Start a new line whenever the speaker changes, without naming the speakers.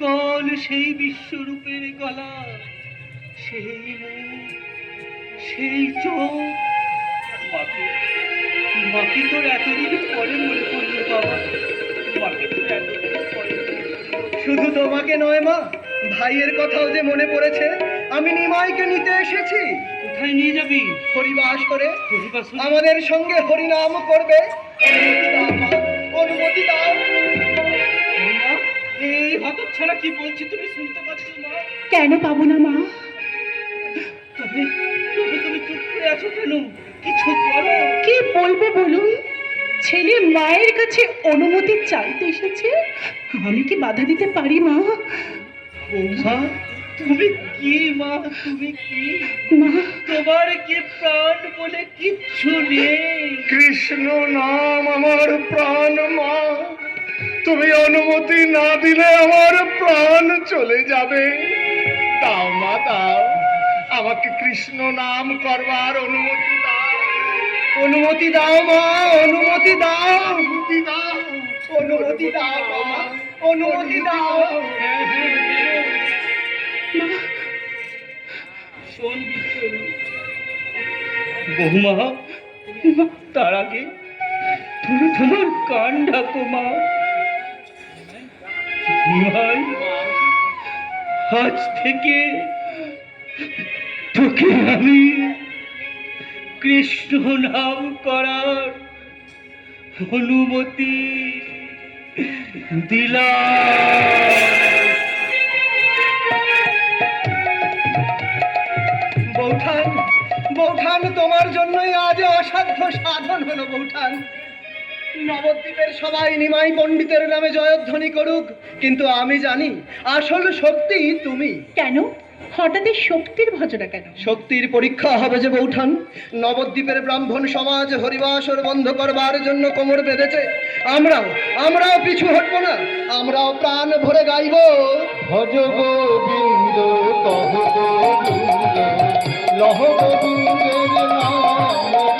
চিকন সেই বিশ্বরূপের গলা, সেই মুখ, সেই চোখ। মাকে তোর এতদিন পরে মনে পড়লো বাবা, মাকে তোর এতদিন পরে।
শুধু তোমাকে নয় মা, ভাইয়ের কথাও যে মনে পড়েছে। আমি নিমাইকে নিতে এসেছি।
কোথায় নিয়ে যাবি?
হরিবাস করে
হরিবাস হরি?
আমাদের সঙ্গে হরিনাম করবে। অনুমতি দাও মা, অনুমতি দাও।
মা, এই হতচ্ছাড়া কি বলছি তুমি শুনতে পাচ্ছ না?
কেন পাবো না মা?
তবে তবে তুমি চুপ করে আছো কেন? কিছু করো।
কি বলবো বলুন? ছেলে মায়ের কাছে অনুমতি চাইতে এসেছে, আমি কি বাধা দিতে পারি মা?
বৌমা, তুমি কি মা, তুমি কি?
মা,
তোমার কি প্রাণ বলে কিচ্ছু নেই?
কৃষ্ণ নাম আমার প্রাণ মা। তুমি অনুমতি না দিলে আমার প্রাণ চলে যাবে। দাও মা, দাও, আমাকে কৃষ্ণ নাম করবার অনুমতি দাও। অনুমতি দাও মা, অনুমতি দাও, অনুমতি দাও, অনুমতি দাও মা, অনুমতি দাও।
হ্যাঁ, হ্যাঁ, হ্যাঁ। শোন বিশ্বরূপ। বৌমা, তার আগে তুমি তোমার কান ঢাকো মা। নিমাই, আজ থেকে তোকে আমি কৃষ্ণ নাম করার অনুমতি দিলাম।
বৌঠান, বৌঠান, তোমার জন্যই আজ অসাধ্য সাধন হলো বৌঠান। নবদ্বীপের সবাই নিমাই পণ্ডিতের নামে জয়ধ্বনি করুক, কিন্তু আমি জানি আসল শক্তি তুমি।
কেন হঠাৎ এই শক্তির ভজনা কেন?
শক্তির পরীক্ষা হবে যে বৌঠান। নবদ্বীপের ব্রাহ্মণ সমাজ হরিবাসর বন্ধ করবার জন্য কোমর বেঁধেছে। আমরাও পিছু হটবো না। আমরাও প্রাণ ভরে গাইব, ভজ গোবিন্দ, কহ গোবিন্দ, লহ গোবিন্দের নাম।